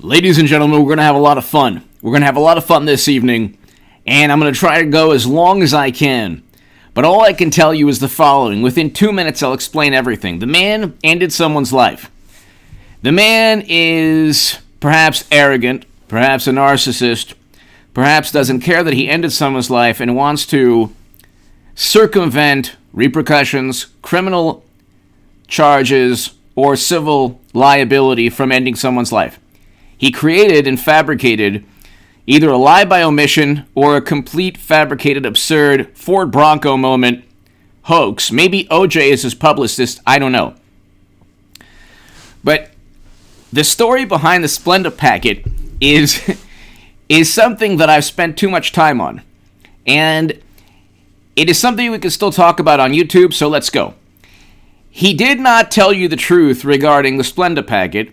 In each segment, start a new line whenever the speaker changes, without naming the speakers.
Ladies and gentlemen, we're going to have a lot of fun. We're going to have a lot of fun this evening, and I'm going to try to go as long as I can. But all I can tell you is the following. Within 2 minutes, I'll explain everything. The man ended someone's life. The man is perhaps arrogant, perhaps a narcissist, perhaps doesn't care that he ended someone's life and wants to circumvent repercussions, criminal charges, or civil liability from ending someone's life. He created and fabricated either a lie by omission or a complete fabricated, absurd Ford Bronco moment hoax. Maybe OJ is his publicist, I don't know. But the story behind the Splenda packet is something that I've spent too much time on. And it is something we can still talk about on YouTube, so let's go. He did not tell you the truth regarding the Splenda packet.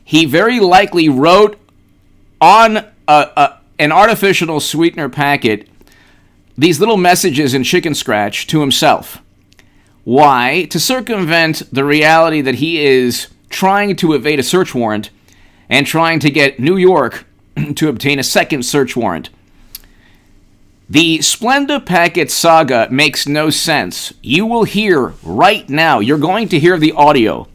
He very likely wrote on an artificial sweetener packet these little messages in chicken scratch to himself. Why? To circumvent the reality that he is trying to evade a search warrant and trying to get New York to obtain a second search warrant. The Splenda packet saga makes no sense. You will hear right now, you're going to hear the audio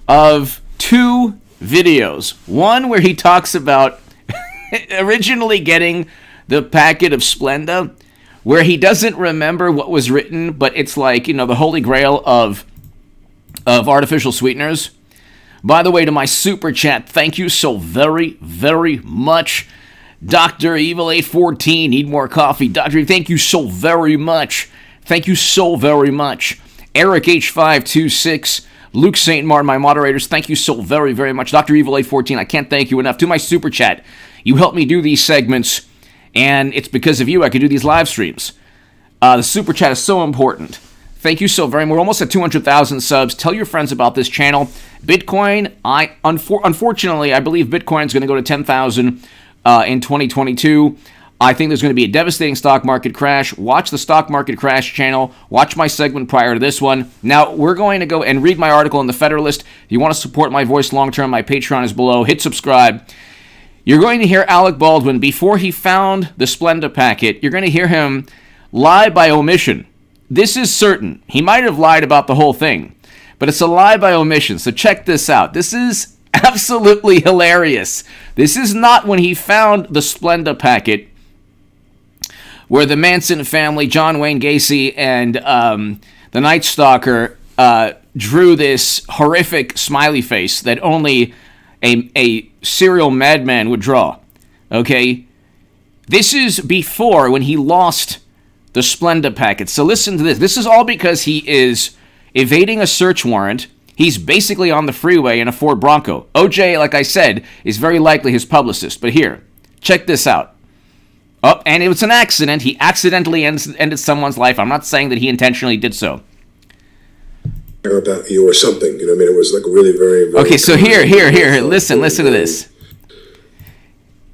of two videos. One where he talks about originally getting the packet of Splenda, where he doesn't remember what was written, but it's like, you know, the holy grail of artificial sweeteners. By the way, to my super chat, thank you so very, very much. Dr. Evil 814, need more coffee. Dr. Thank you so very much. Thank you so very much. Eric H526, Luke St. Martin, my moderators, thank you so very, very much. Dr. Evil 814, I can't thank you enough. To my super chat, you help me do these segments, and it's because of you I can do these live streams. The super chat is so important. Thank you so very much. We're almost at 200,000 subs. Tell your friends about this channel. Bitcoin, unfortunately, I believe Bitcoin is going to go to 10,000 in 2022. I think there's going to be a devastating stock market crash. Watch the stock market crash channel. Watch my segment prior to this one. Now, we're going to go and read my article in the Federalist. If you want to support my voice long term, my Patreon is below. Hit subscribe. You're going to hear Alec Baldwin, before he found the Splenda packet, you're going to hear him lie by omission. This is certain. He might have lied about the whole thing, but it's a lie by omission. So check this out. This is absolutely hilarious. This is not when he found the Splenda packet, where the Manson family, John Wayne Gacy, and the Night Stalker drew this horrific smiley face that only a serial madman would draw. Okay? This is before, when he lost the Splenda packet. So listen to this. This is all because he is evading a search warrant. He's basically on the freeway in a Ford Bronco. OJ, like I said, is very likely his publicist. But here, check this out. Oh, and it was an accident. He accidentally ended someone's life. I'm not saying that he intentionally did so.
About you or something, you know. I mean, it was like really very.
Okay, so here. Listen to this.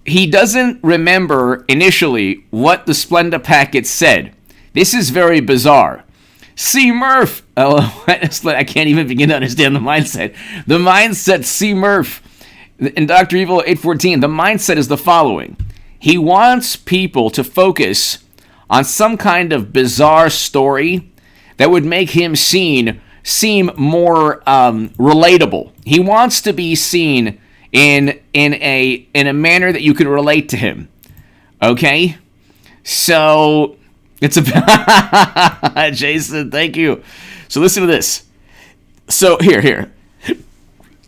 He doesn't remember initially what the Splenda packet said. This is very bizarre. C. Murph. Oh, I can't even begin to understand the mindset. The mindset, C. Murph. And Dr. Evil 814, the mindset is the following. He wants people to focus on some kind of bizarre story that would make him seem more relatable. He wants to be seen in a manner that you can relate to him. Okay? So it's a Jason, thank you. So listen to this. So here.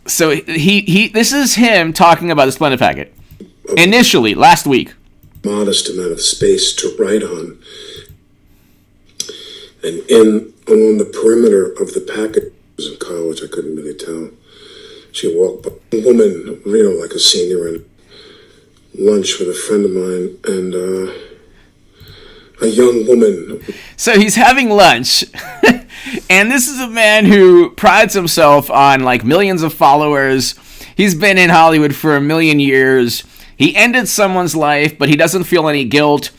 So he this is him talking about the Splenda packet. Initially, last week.
Modest amount of space to write on. And on the perimeter of the packet, I was in college, I couldn't really tell. She walked by a woman, you know, like a senior, and lunch with a friend of mine, and a young woman.
So he's having lunch, and this is a man who prides himself on like millions of followers. He's been in Hollywood for 1 million years. He ended someone's life, but he doesn't feel any guilt.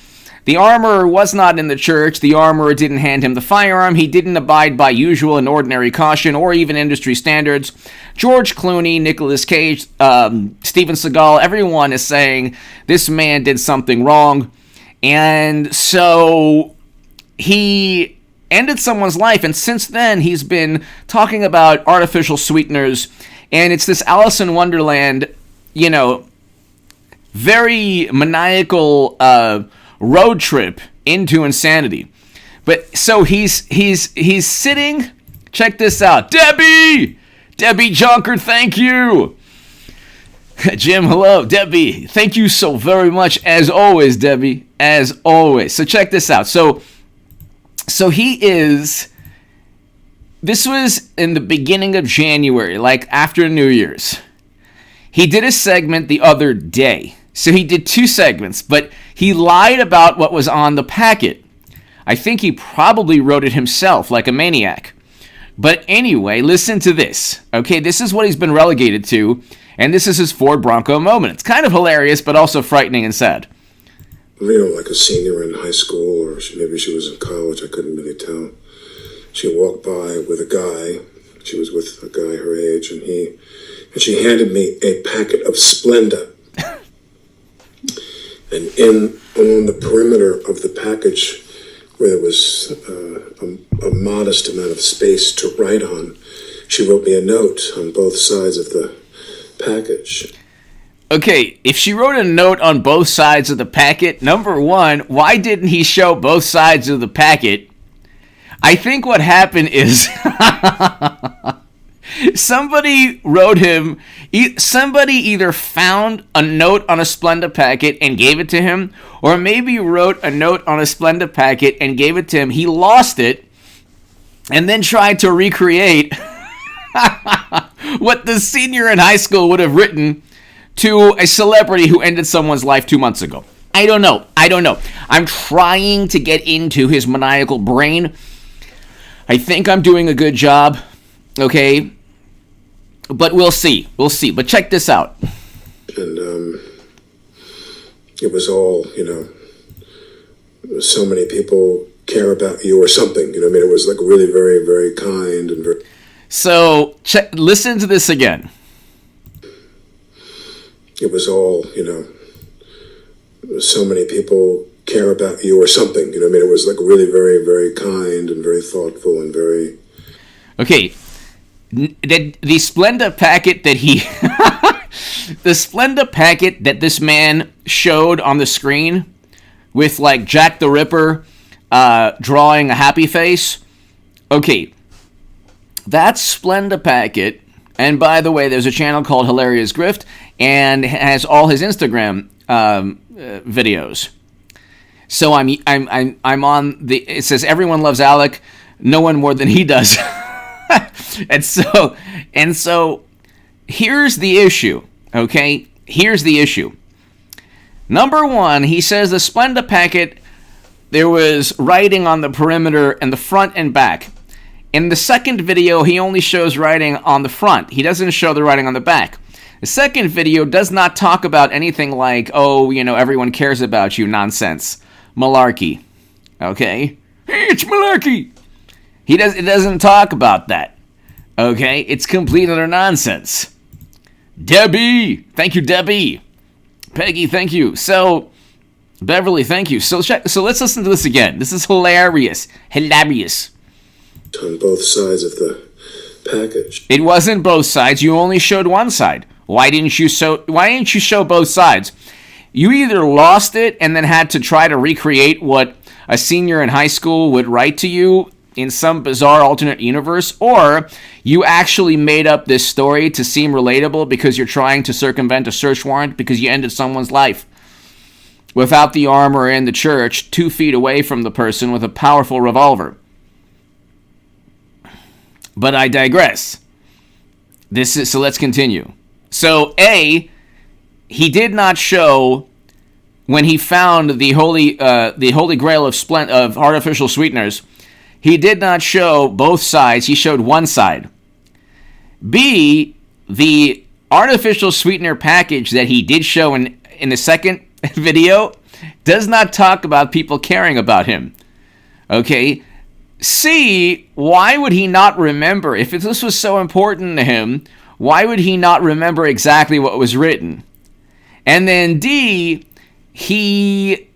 The armorer was not in the church. The armorer didn't hand him the firearm. He didn't abide by usual and ordinary caution or even industry standards. George Clooney, Nicolas Cage, Steven Seagal, everyone is saying this man did something wrong. And so he ended someone's life. And since then, he's been talking about artificial sweeteners. And it's this Alice in Wonderland, very maniacal road trip into insanity. But so he's sitting. Check this out, Debbie Jonker, thank you. Jim, hello, Debbie. Thank you so very much, as always, Debbie, as always. So check this out. So he is. This was in the beginning of January, like after New Year's. He did a segment the other day. So he did 2 segments, but he lied about what was on the packet. I think he probably wrote it himself, like a maniac. But anyway, listen to this. Okay, this is what he's been relegated to, and this is his Ford Bronco moment. It's kind of hilarious, but also frightening and sad.
Like a senior in high school, or maybe she was in college, I couldn't really tell. She walked by with a guy. She was with a guy her age, and she handed me a packet of Splenda. And on the perimeter of the package, where there was a modest amount of space to write on, she wrote me a note on both sides of the package.
Okay, if she wrote a note on both sides of the packet, number one, why didn't he show both sides of the packet? I think what happened is somebody wrote him, somebody either found a note on a Splenda packet and gave it to him, or maybe wrote a note on a Splenda packet and gave it to him. He lost it and then tried to recreate what the senior in high school would have written to a celebrity who ended someone's life 2 months ago. I don't know. I'm trying to get into his maniacal brain. I think I'm doing a good job, okay? But we'll see. But check this out.
And it was all, so many people care about you or something. It was like really very, very kind and very...
So, listen to this again.
It was all, so many people care about you or something. It was like really very, very kind and very thoughtful and very...
Okay, the Splenda packet that he... the Splenda packet that this man showed on the screen with, like, Jack the Ripper drawing a happy face. Okay, that Splenda packet, and by the way, there's a channel called Hilarious Grift, and has all his Instagram videos. So I'm on the... It says, everyone loves Alec, no one more than he does. And so here's the issue, okay? Here's the issue. Number one, he says the Splenda packet, there was writing on the perimeter and the front and back. In the second video, he only shows writing on the front. He doesn't show the writing on the back. The second video does not talk about anything like, oh, everyone cares about you nonsense. Malarkey. Okay? Hey, it's malarkey. It doesn't talk about that. Okay? It's complete utter nonsense. Debbie! Thank you, Debbie. Peggy, thank you. So, Beverly, thank you. So let's listen to this again. This is hilarious. Hilarious.
On both sides of the package.
It wasn't both sides. You only showed one side. Why didn't you show both sides? You either lost it and then had to try to recreate what a senior in high school would write to you in some bizarre alternate universe, or you actually made up this story to seem relatable because you're trying to circumvent a search warrant because you ended someone's life without the armor in the church 2 feet away from the person with a powerful revolver. But I digress. So let's continue. So A, he did not show when he found the holy grail of artificial sweeteners. He did not show both sides. He showed one side. B, the artificial sweetener package that he did show in the second video does not talk about people caring about him. Okay? C, why would he not remember? If this was so important to him, why would he not remember exactly what was written? And then D, he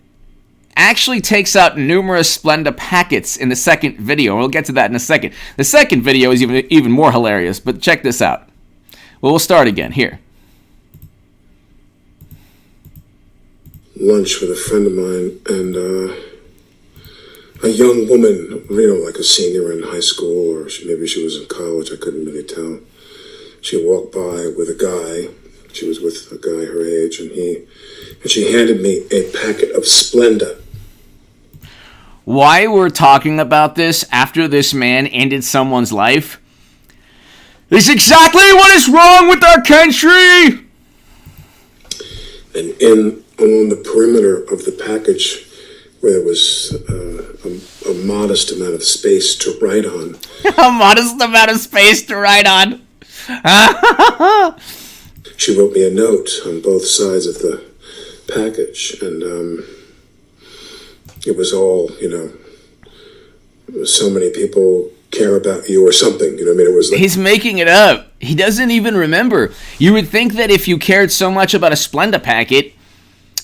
actually takes out numerous Splenda packets in the second video. We'll get to that in a second. The second video is even more hilarious, but check this out. Well, we'll start again. Here.
Lunch with a friend of mine, and a young woman, like a senior in high school, or maybe she was in college, I couldn't really tell. She walked by with a guy. She was with a guy her age, and she handed me a packet of Splenda.
Why we're talking about this after this man ended someone's life is exactly what is wrong with our country!
And along the perimeter of the package, where there was a modest amount of space to write on.
A modest amount of space to write on.
She wrote me a note on both sides of the package, and it was all, so many people care about you or something, it was like...
He's making it up. He doesn't even remember. You would think that if you cared so much about a Splenda packet,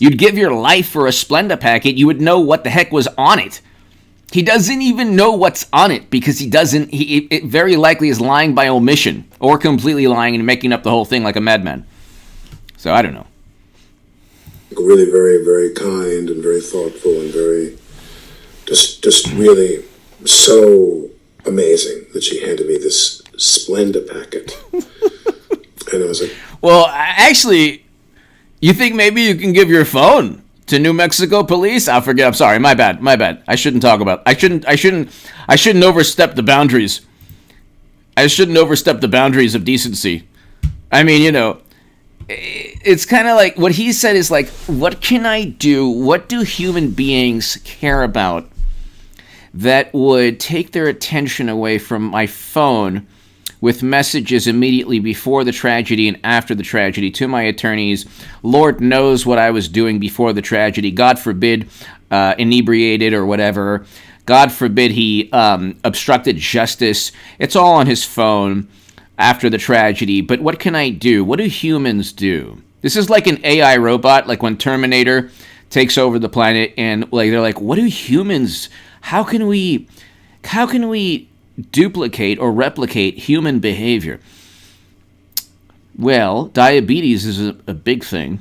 you'd give your life for a Splenda packet, you would know what the heck was on it. He doesn't even know what's on it because it very likely is lying by omission or completely lying and making up the whole thing like a madman. So I don't know.
Really very, very kind and very thoughtful and very, just really so amazing that she handed me this Splenda packet. And I was like...
Well, actually, you think maybe you can give your phone to New Mexico police? I'll forget. I'm sorry. My bad. I shouldn't talk about... I shouldn't overstep the boundaries. I shouldn't overstep the boundaries of decency. I mean, it's kind of like what he said is like, what can I do? What do human beings care about that would take their attention away from my phone with messages immediately before the tragedy and after the tragedy to my attorneys? Lord knows what I was doing before the tragedy. God forbid inebriated or whatever. God forbid he obstructed justice. It's all on his phone after the tragedy. But what can I do? What do humans do? This is like an AI robot, like when Terminator takes over the planet, and they're like, what do humans? How can we duplicate or replicate human behavior? Well, diabetes is a big thing.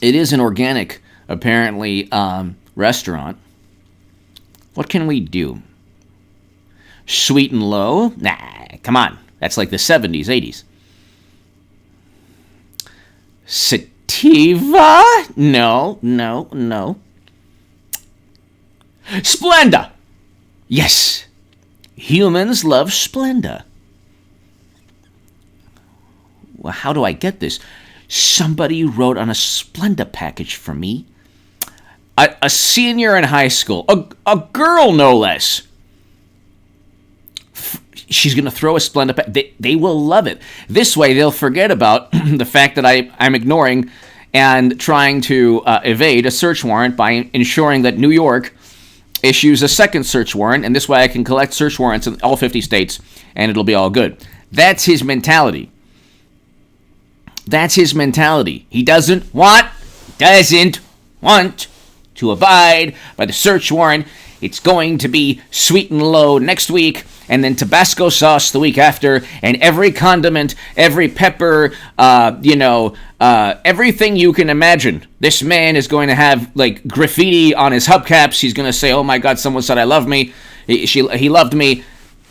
It is an organic, apparently, restaurant. What can we do? Sweet and low? Nah, come on. That's like the 70s, 80s. Sativa? No. Splenda! Yes. Humans love Splenda. Well, how do I get this? Somebody wrote on a Splenda package for me. A senior in high school. A girl, no less. She's going to throw a Splenda pack. They will love it. This way, they'll forget about the fact that I'm ignoring and trying to evade a search warrant by ensuring that New York issues a second search warrant, and this way I can collect search warrants in all 50 states, and it'll be all good. That's his mentality. He doesn't want to abide by the search warrant. It's going to be sweet and low next week, and then Tabasco sauce the week after, and every condiment, every pepper, everything you can imagine. This man is going to have, like, graffiti on his hubcaps. He's going to say, oh my God, someone said I love me. He loved me.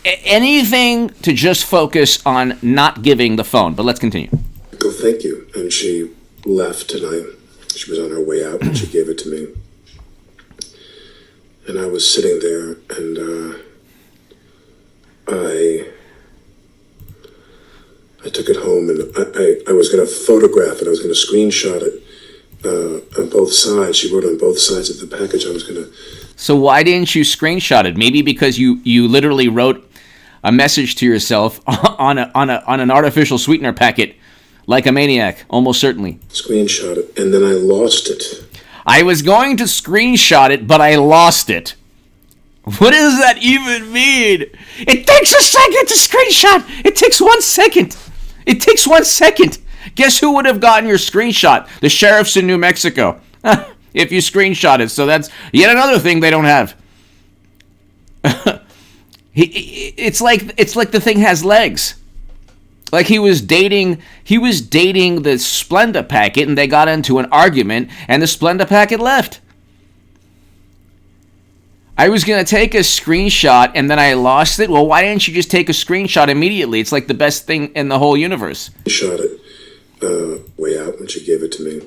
Anything to just focus on not giving the phone. But let's continue.
Oh, thank you. And she left, and she was on her way out, and she gave it to me. And I was sitting there, and I took it home, and I was going to photograph it. I was going to screenshot it on both sides. She wrote on both sides of the package. I was going to...
So why didn't you screenshot it? Maybe because you literally wrote a message to yourself on an artificial sweetener packet like a maniac, almost certainly.
Screenshot it, and then I lost it.
I was going to screenshot it, but I lost it. What does that even mean? It takes a second to screenshot. It takes 1 second. It takes 1 second. Guess who would have gotten your screenshot? The sheriffs in New Mexico. If you screenshot it. So that's yet another thing they don't have. It's like the thing has legs. Like he was dating the Splenda packet, and they got into an argument, and the Splenda packet left. I was going to take a screenshot, and then I lost it. Well, why didn't you just take a screenshot immediately? It's like the best thing in the whole universe.
Shot it way out when she gave it to me.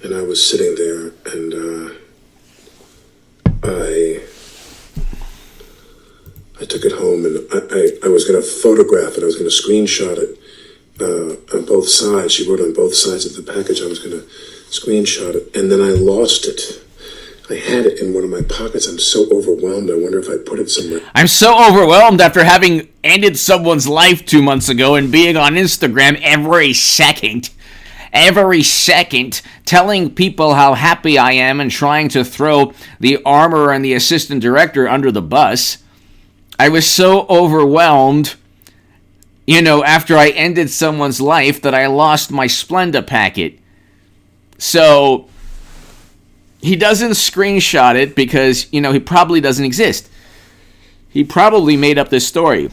And I was sitting there, and I took it home, and I was going to photograph it. I was going to screenshot it on both sides. She wrote on both sides of the package. I was going to screenshot it, and then I lost it. I had it in one of my pockets. I'm so overwhelmed. I wonder if I put it somewhere.
I'm so overwhelmed after having ended someone's life 2 months ago and being on Instagram every second, telling people how happy I am and trying to throw the armor and the assistant director under the bus. I was so overwhelmed, after I ended someone's life that I lost my Splenda packet. So he doesn't screenshot it because, he probably doesn't exist. He probably made up this story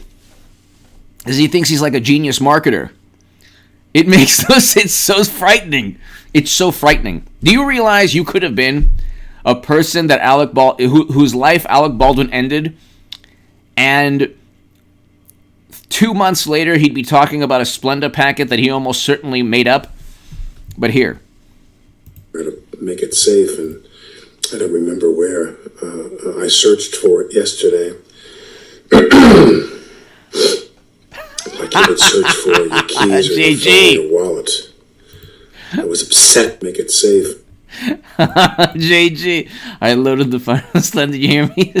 because he thinks he's like a genius marketer. It makes no sense. It's so frightening. It's so frightening. Do you realize you could have been a person that whose life Alec Baldwin ended, and 2 months later he'd be talking about a Splenda packet that he almost certainly made up? But here.
To make it safe, and I don't remember where. I searched for it yesterday. Like you would search for your keys or your phone, your wallet. I was upset. Make it safe.
JG, I loaded the final Splenda. Did you hear me?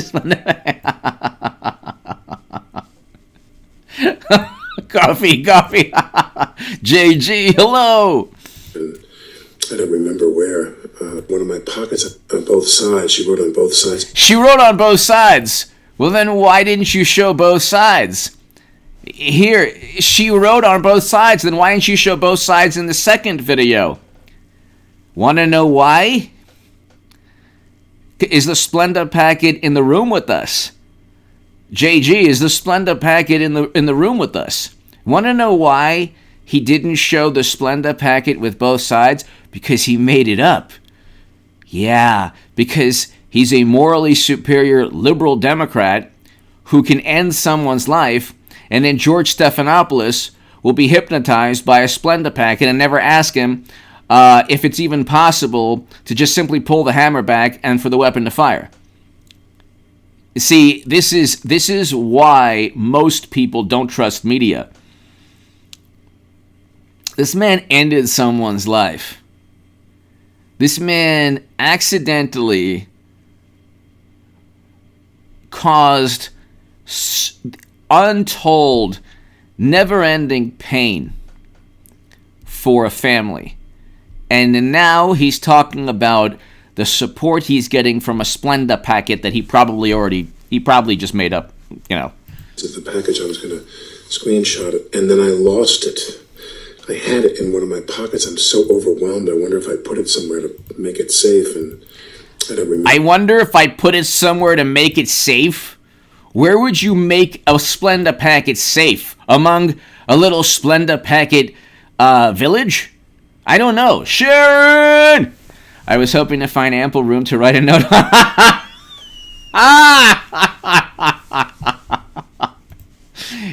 Coffee. JG, hello.
I don't remember where. One of my pockets on both sides. She wrote on both sides.
She wrote on both sides. Well, then why didn't you show both sides? Here, she wrote on both sides. Then why didn't you show both sides in the second video? Want to know why? Is the Splenda packet in the room with us? JG, is the Splenda packet in the room with us? Want to know why he didn't show the Splenda packet with both sides? Because he made it up. Yeah, because he's a morally superior liberal Democrat who can end someone's life, and then George Stephanopoulos will be hypnotized by a Splenda packet and never ask him if it's even possible to just simply pull the hammer back and for the weapon to fire. See, this is why most people don't trust media. This man ended someone's life. This man accidentally caused untold, never-ending pain for a family. And now he's talking about the support he's getting from a Splenda packet that he probably just made up,
The package, I was going to screenshot it, and then I lost it. I had it in one of my pockets. I'm so overwhelmed. I wonder if I put it somewhere to make it safe, and I don't remember.
I wonder if I put it somewhere to make it safe? Where would you make a Splenda packet safe? Among a little Splenda packet village? I don't know. Sharon! I was hoping to find ample room to write a note.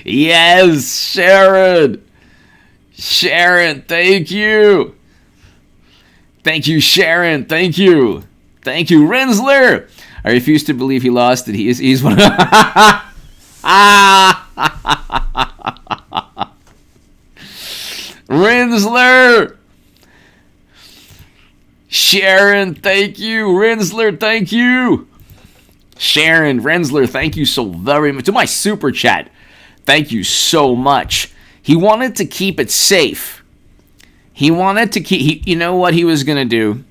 Yes, Sharon! Sharon, thank you. Thank you, Sharon. Thank you. Thank you, Rensler. I refuse to believe he lost it. He's one of... Rensler. Sharon, thank you. Rensler, thank you. Sharon, Rensler, thank you so very much. To my super chat, thank you so much. He wanted to keep it safe. He wanted to keep, you know what he was going to do?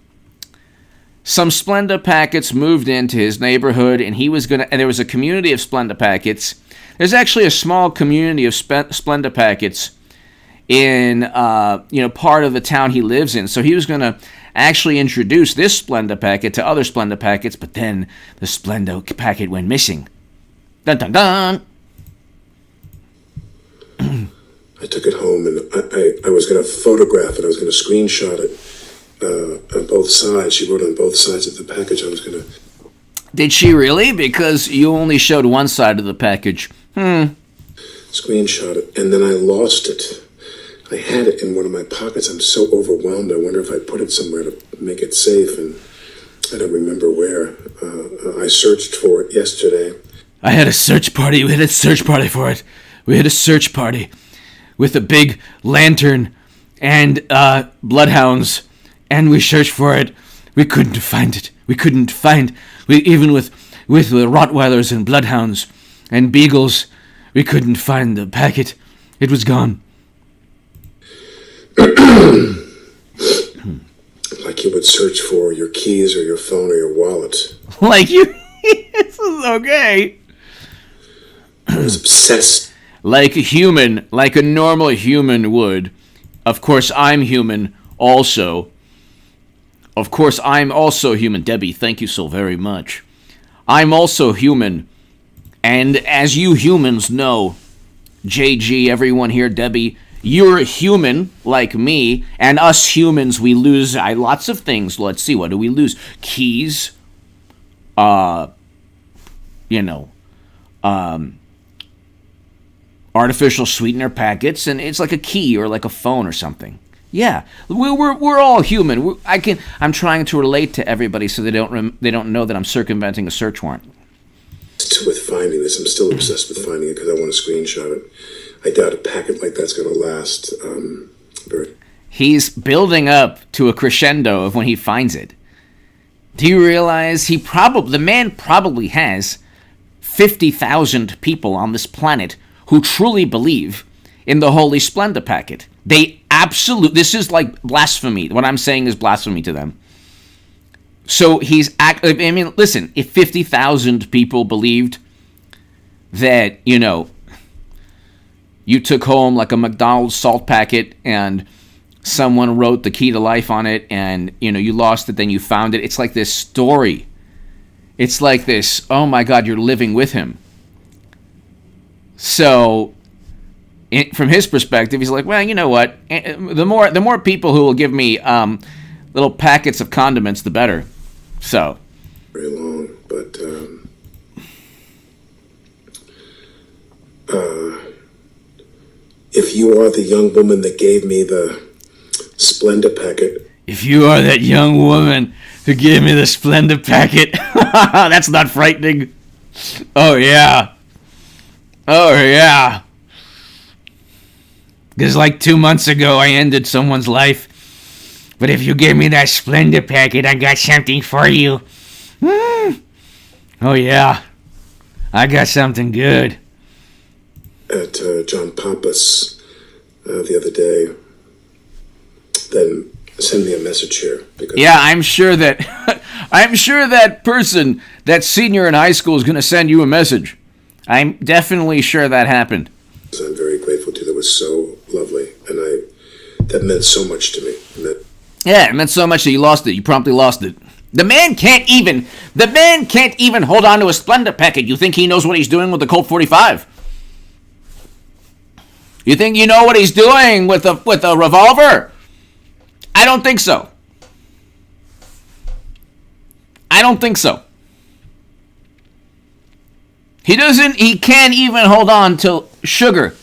Some Splenda packets moved into his neighborhood, and there was a community of Splenda packets. There's actually a small community of Splenda packets in, part of the town he lives in. So he was going to actually introduce this Splenda packet to other Splenda packets, but then the Splenda packet went missing. Dun dun dun!
I took it home, and I was going to photograph it. I was going to screenshot it on both sides. She wrote on both sides of the package. I was going to...
Did she really? Because you only showed one side of the package.
Screenshot it, and then I lost it. I had it in one of my pockets. I'm so overwhelmed. I wonder if I put it somewhere to make it safe, and I don't remember where. I searched for it yesterday.
I had a search party. We had a search party for it. We had a search party with a big lantern and bloodhounds, and we searched for it. We couldn't find it. Even with the Rottweilers and bloodhounds and beagles, we couldn't find the packet. It was gone.
Like you would search for your keys or your phone or your wallet.
Like you... This is okay.
I was obsessed.
Like a human, like a normal human would. Of course, I'm human also. Of course, I'm also human. Debbie, thank you so very much. I'm also human. And as you humans know, JG, everyone here, Debbie, you're human like me. And us humans, we lose lots of things. Let's see, what do we lose? Keys. Artificial sweetener packets, and it's like a key or like a phone or something. Yeah, we're all human. I'm trying to relate to everybody so they don't know that I'm circumventing a search warrant.
With finding this, I'm still obsessed with finding it because I want to screenshot it. I doubt a packet like that's going to last.
He's building up to a crescendo of when he finds it. Do you realize the man probably has 50,000 people on this planet who truly believe in the Holy Splenda packet. This is like blasphemy. What I'm saying is blasphemy to them. So listen, if 50,000 people believed that, you took home like a McDonald's salt packet and someone wrote the key to life on it and, you lost it, then you found it. It's like this story. It's like this, oh my God, you're living with him. So, from his perspective, he's like, well, you know what? The more people who will give me little packets of condiments, the better. So.
Very long, but if you are the young woman that gave me the Splenda packet.
If you are that young woman who gave me the Splenda packet, that's not frightening. Oh, yeah. Oh, yeah. Because like 2 months ago, I ended someone's life. But if you give me that Splenda packet, I got something for you. Oh, yeah. I got something good.
At John Papa's the other day. Then send me a message here.
Yeah, I'm sure that person, that senior in high school, is going to send you a message. I'm definitely sure that happened.
I'm very grateful to you. That was so lovely, and that meant so much to me.
It meant so much that you lost it. You promptly lost it. The man can't even hold on to a Splenda packet. You think he knows what he's doing with the Colt 45? You think you know what he's doing with a revolver? I don't think so. He can't even hold on to sugar.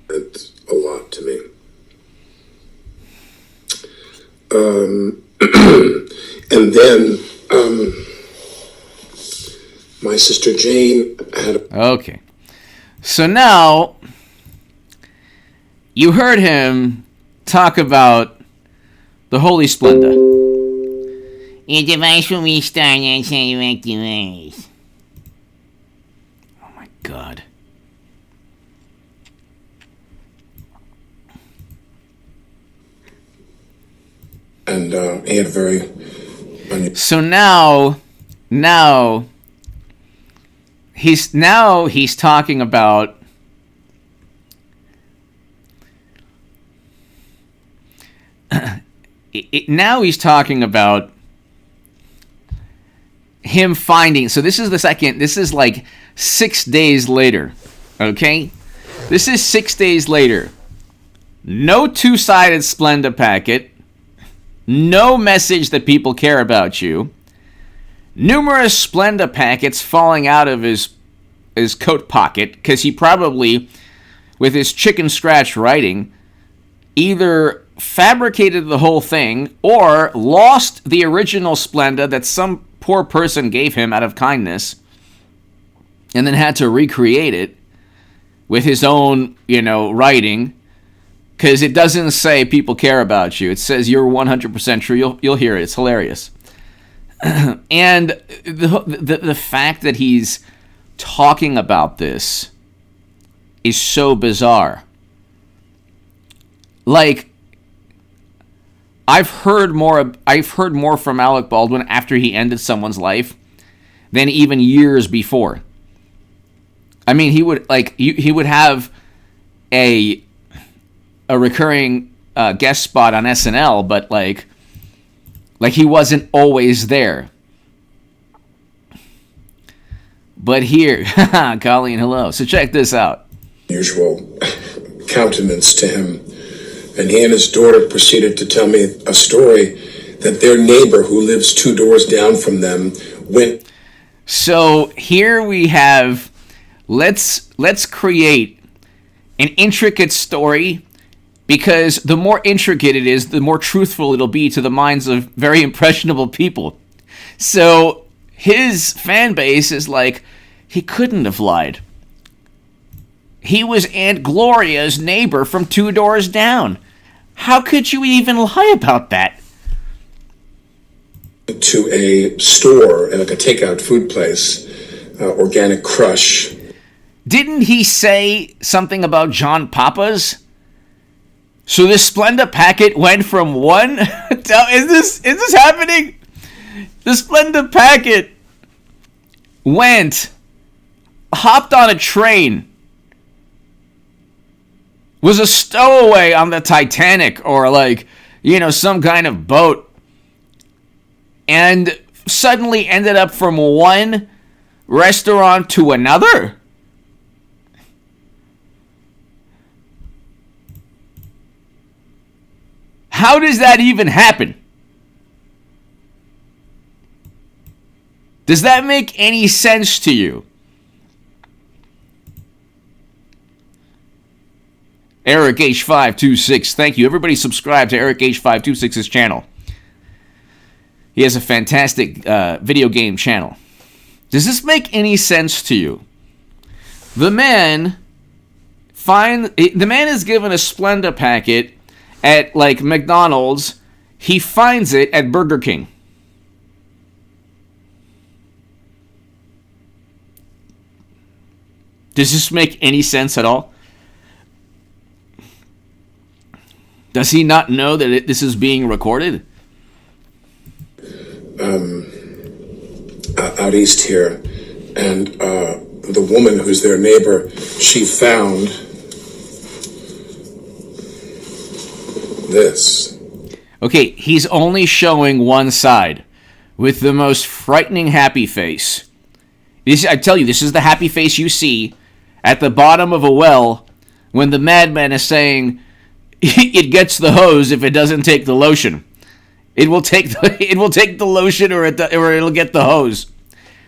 Meant a lot to me. And then my sister Jane had
Okay. So now you heard him talk about The Holy Splenda.
Your device will restart until you activate.
Oh my God.
And he had a very
So now he's talking about now he's talking about him finding. So this is like 6 days later. Okay? This is 6 days later. No two-sided Splenda packet. No message that people care about you. Numerous Splenda packets falling out of his coat pocket because he probably, with his chicken scratch writing, either fabricated the whole thing or lost the original Splenda that some poor person gave him out of kindness and then had to recreate it with his own, writing. Because it doesn't say people care about you. It says you're 100% true. You'll hear it. It's hilarious. And the fact that he's talking about this is so bizarre. Like, I've heard more from Alec Baldwin after he ended someone's life than even years before. I mean, he would have a recurring guest spot on SNL, but like he wasn't always there. But here, Colleen, hello. So check this out.
Usual countenance to him. And he and his daughter proceeded to tell me a story that their neighbor who lives 2 doors down from them went.
So here we have, let's create an intricate story, because the more intricate it is, the more truthful it'll be to the minds of very impressionable people. So his fan base is like, he couldn't have lied. He was Aunt Gloria's neighbor from 2 doors down. How could you even lie about that?
To a store, like a takeout food place, Organic Crush.
Didn't he say something about John Papa's? So this Splenda packet went from one... Is this happening? The Splenda packet hopped on a train, was a stowaway on the Titanic or some kind of boat, and suddenly ended up from one restaurant to another? How does that even happen? Does that make any sense to you? Eric H526, thank you. Everybody subscribe to Eric H526's channel. He has a fantastic video game channel. Does this make any sense to you? The man is given a Splenda packet at McDonald's. He finds it at Burger King. Does this make any sense at all? Does he not know that this is being recorded?
Out east here, and the woman who's their neighbor, she found this.
Okay, he's only showing one side with the most frightening happy face. I tell you, this is the happy face you see at the bottom of a well when the madman is saying, it gets the hose if it doesn't take the lotion. It will take the lotion or it'll get the hose.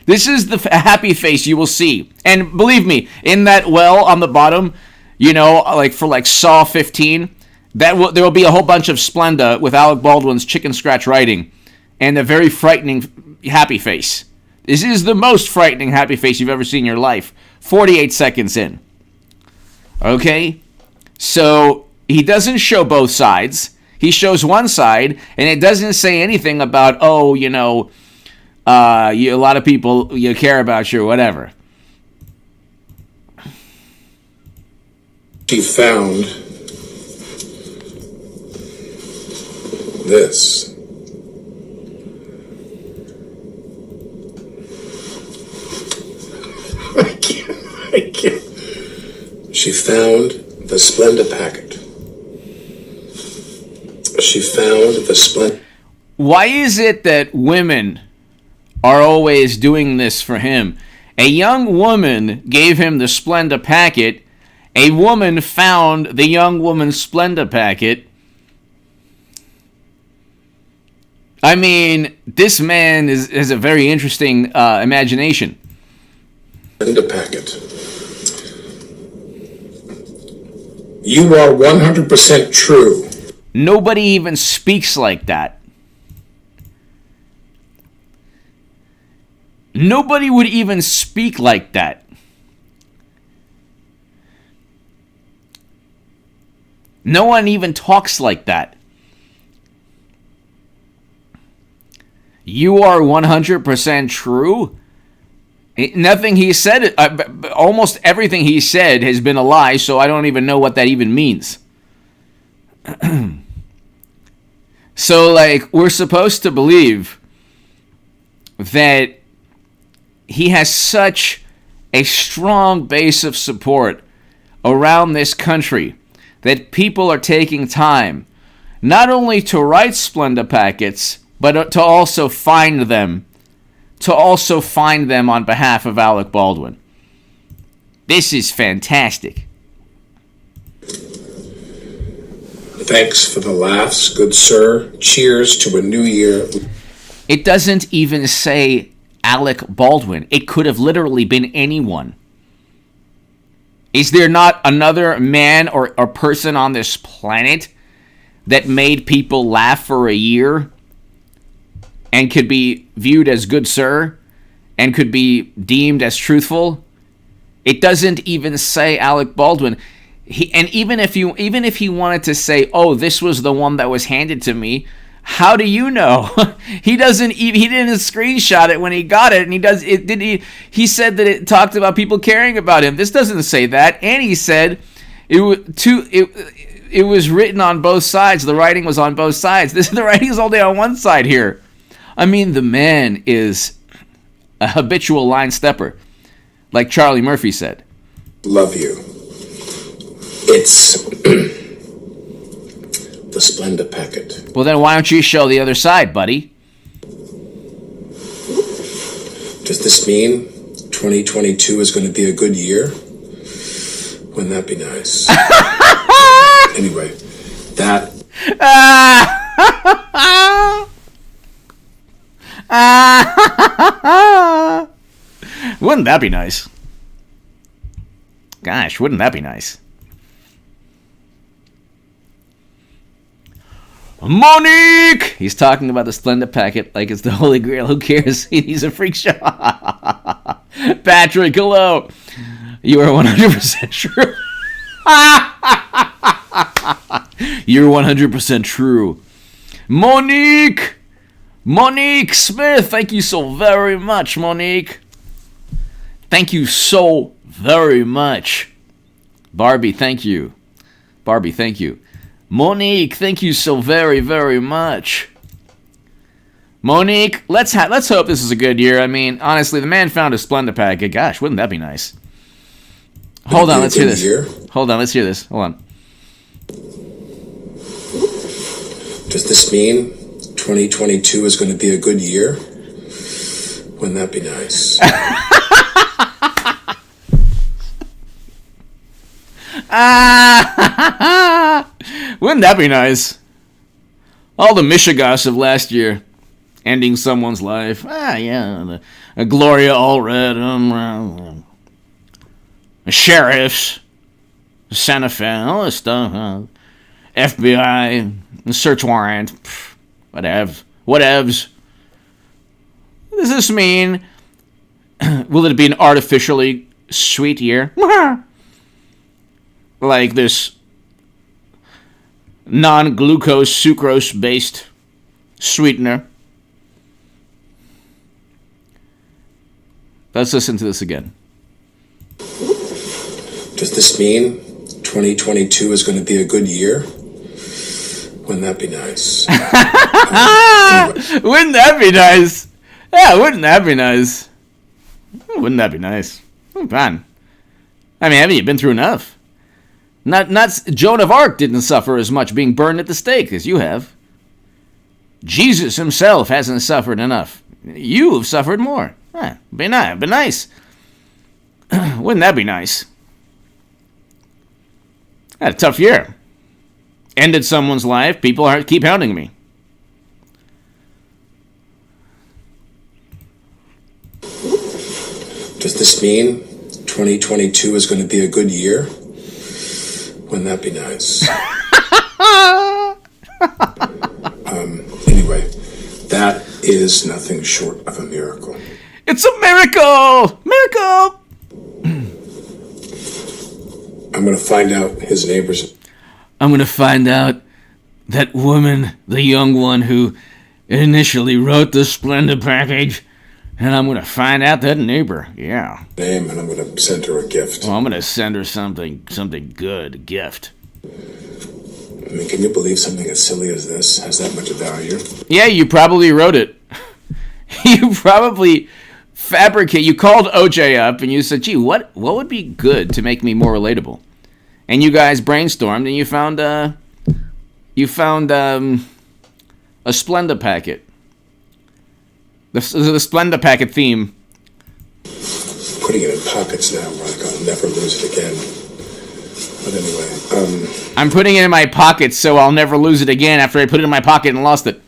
This is the happy face you will see. And believe me, in that well on the bottom, for Saw 15, there will be a whole bunch of Splenda with Alec Baldwin's chicken scratch writing and a very frightening happy face. This is the most frightening happy face you've ever seen in your life. 48 seconds in. Okay? So he doesn't show both sides. He shows one side, and it doesn't say anything about, oh, you know, a lot of people you care about you or whatever.
She found this. I can't. She found the SPLENDA packet. She found the SPLENDA.
Why is it that women are always doing this for him? A young woman gave him the SPLENDA packet. A woman found the young woman's SPLENDA packet. I mean, this man has a very interesting imagination.
SPLENDA packet. You are 100% true.
Nobody even speaks like that. Nobody would even speak like that. No one even talks like that. You are 100% true? Nothing he said, almost everything he said has been a lie, so I don't even know what that even means. So, like, we're supposed to believe that he has such a strong base of support around this country that people are taking time not only to write SPLENDA packets, but to also find them. To also find them on behalf of Alec Baldwin. This is fantastic.
Thanks for the laughs, good sir. Cheers to a new year.
It doesn't even say Alec Baldwin. It could have literally been anyone. Is there not another man or person on this planet that made people laugh for a year and could be viewed as good sir and could be deemed as truthful? It doesn't even say Alec Baldwin. Even if he wanted to say, oh, this was the one that was handed to me, how do you know? He didn't screenshot it when he got it, and he said that it talked about people caring about him. This doesn't say that, and he said it was written on both sides. The writing was on both sides. The writing is only on one side here. I mean, the man is a habitual line stepper, like Charlie Murphy said.
Love you. It's the SPLENDA packet.
Well, then why don't you show the other side, buddy?
Does this mean 2022 is going to be a good year? Wouldn't that be nice? Anyway, that...
Wouldn't that be nice? Gosh, wouldn't that be nice? Monique! He's talking about the SPLENDA packet like it's the Holy Grail. Who cares? He's a freak show. Patrick, hello. You are 100% true. You're 100% true. Monique! Monique Smith, thank you so very much, Monique. Thank you so very much. Barbie, thank you. Barbie, thank you. Monique, thank you so very, very much. Monique, let's hope this is a good year. I mean, honestly, the man found a SPLENDA packet. Gosh, wouldn't that be nice? Hold on, let's hear this. Hold on, let's hear this. Hold on.
Does this mean 2022 is going to be a good year? Wouldn't that be nice?
Wouldn't that be nice? All the Michigas of last year, ending someone's life. Yeah, Gloria Allred, the sheriffs, the Santa Fe, all this stuff. FBI, the search warrant, whatevs. Does this mean, will it be an artificially sweet year? Like this non-glucose, sucrose-based sweetener. Let's listen to this again.
Does this mean 2022 is going to be a good year? Wouldn't that be nice?
Wouldn't that be nice? Yeah, wouldn't that be nice? Wouldn't that be nice? Oh, man. I mean, haven't you been through enough? Not Joan of Arc didn't suffer as much being burned at the stake as you have. Jesus himself hasn't suffered enough. You have suffered more. Be nice. Wouldn't that be nice? I had a tough year. Ended someone's life. People keep hounding me.
Does this mean 2022 is going to be a good year? Wouldn't that be nice? Anyway, that is nothing short of a miracle.
It's a miracle! Miracle!
I'm going to find out his neighbors.
I'm going to find out that woman, the young one who initially wrote the SPLENDA package, and I'm going to find out that neighbor. Yeah.
Name, and I'm going to send her a gift.
Well, I'm going to send her something good, a gift.
I mean, can you believe something as silly as this has that much value?
Yeah, you probably wrote it. You probably you called OJ up and you said, gee, what would be good to make me more relatable? And you guys brainstormed and you found a SPLENDA packet. The SPLENDA packet theme.
Putting it in pockets now, like I'll never lose it again. But anyway,
I'm putting it in my pocket so I'll never lose it again after I put it in my pocket and lost it.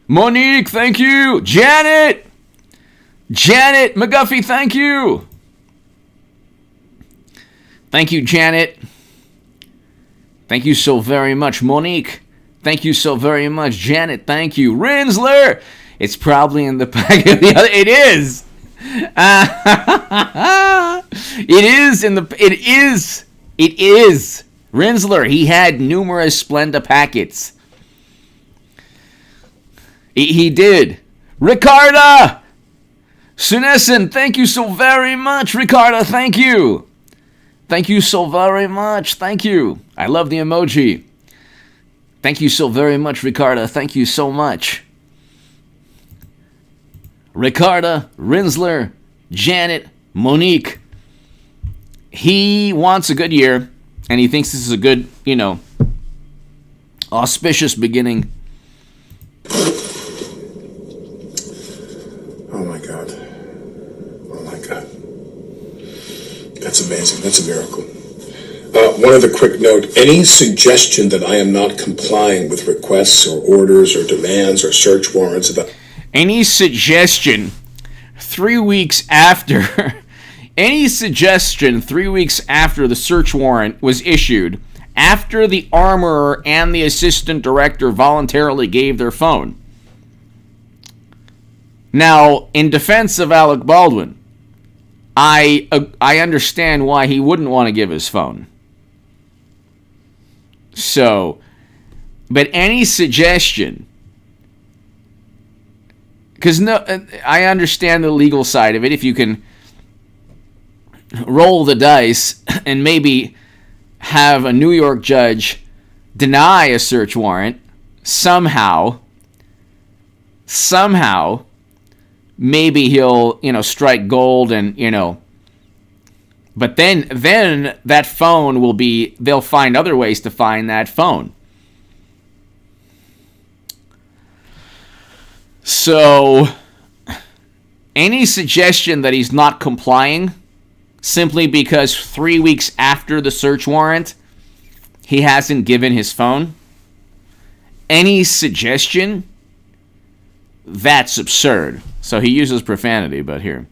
Monique, thank you. Janet McGuffey, thank you. Thank you, Janet. Thank you so very much, Monique. Thank you so very much, Janet. Thank you, Rinsler. It's probably in the packet. It is. It is. Rinsler, he had numerous SPLENDA packets. He did. Ricarda! Sunesin, thank you so very much. Ricarda, thank you. Thank you so very much. Thank you. I love the emoji. Thank you so very much, Ricarda. Thank you so much. Ricarda, Rinsler, Janet, Monique. He wants a good year, and he thinks this is a good, auspicious beginning.
Oh my God. That's amazing. That's a miracle. One other quick note. Any suggestion that I am not complying with requests or orders or demands or search warrants about...
Any suggestion 3 weeks after... Any suggestion 3 weeks after the search warrant was issued, after the armorer and the assistant director voluntarily gave their phone. Now, in defense of Alec Baldwin, I understand why he wouldn't want to give his phone. So, but any suggestion, because I understand the legal side of it. If you can roll the dice and maybe have a New York judge deny a search warrant somehow, maybe he'll, strike gold and, but then that phone will be, they'll find other ways to find that phone. So, any suggestion that he's not complying simply because 3 weeks after the search warrant, he hasn't given his phone, any suggestion, that's absurd. So he uses profanity, but here,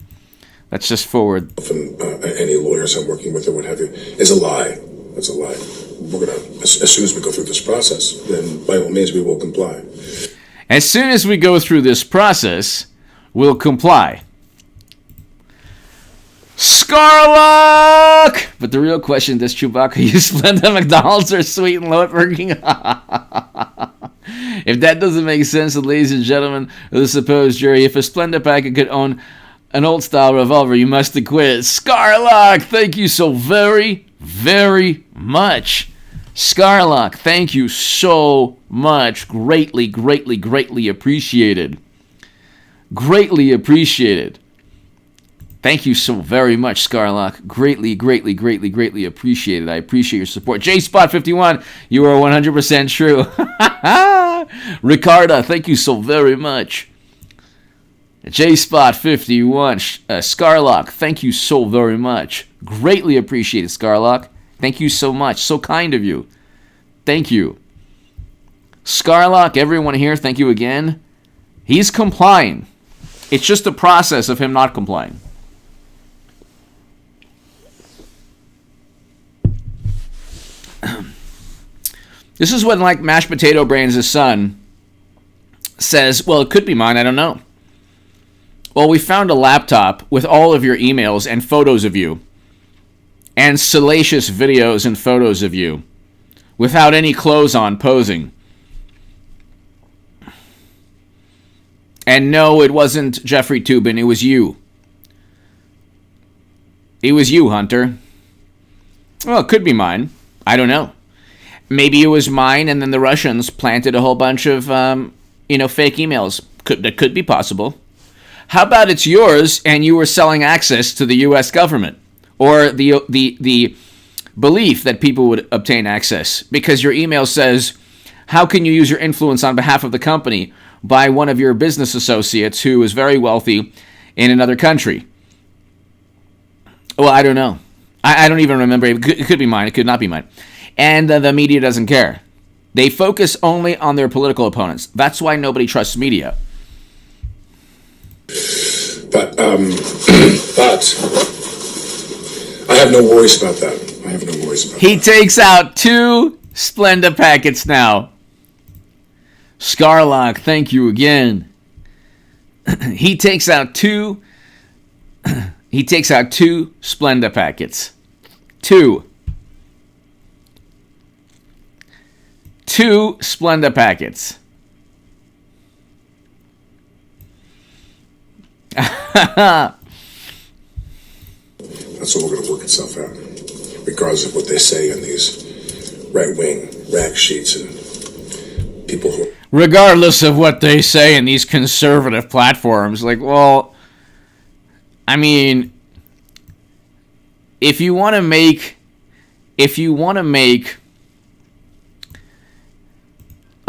let's just forward.
From any lawyers I'm working with or what have you, is a lie. That's a lie. We're going to, as soon as we go through this process, then by all means we will comply.
As soon as we go through this process, we'll comply. Scarlock! But the real question, does Chewbacca use Splenda McDonald's or Sweet and Low at Burger King? If that doesn't make sense, then ladies and gentlemen of the supposed jury, if a Splenda packet could own an old-style revolver, you must acquit. Scarlock, thank you so very, very much. Scarlock, thank you so much. Greatly, greatly, greatly appreciated. Greatly appreciated. Thank you so very much, Scarlock. Greatly, greatly, greatly, greatly appreciated. I appreciate your support. JSpot51, you are 100% true. Ricarda, thank you so very much. JSpot51, Scarlock, thank you so very much. Greatly appreciated, Scarlock. Thank you so much. So kind of you. Thank you. Scarlock, everyone here, thank you again. He's complying. It's just a process of him not complying. This is when, like, Mashed Potato Brains' son says, well, it could be mine, I don't know. Well, we found a laptop with all of your emails and photos of you, and salacious videos and photos of you, without any clothes on, posing. And no, it wasn't Jeffrey Toobin, it was you. It was you, Hunter. Well, it could be mine. I don't know. Maybe it was mine, and then the Russians planted a whole bunch of, fake emails. That could be possible. How about it's yours, and you were selling access to the U.S. government, or the belief that people would obtain access, because your email says, how can you use your influence on behalf of the company by one of your business associates who is very wealthy in another country? Well, I don't know. I don't even remember. It could be mine. It could not be mine. And the media doesn't care. They focus only on their political opponents. That's why nobody trusts media.
But I have no worries about that. I have no worries about
He
that.
takes out 2 Splenda packets now. Scarlock, thank you again. He takes out 2 Splenda packets. 2 Splenda packets.
That's all going to work itself out, regardless of what they say in these right-wing rag sheets and people who...
Regardless of what they say in these conservative platforms. Like, well, I mean, if you want to make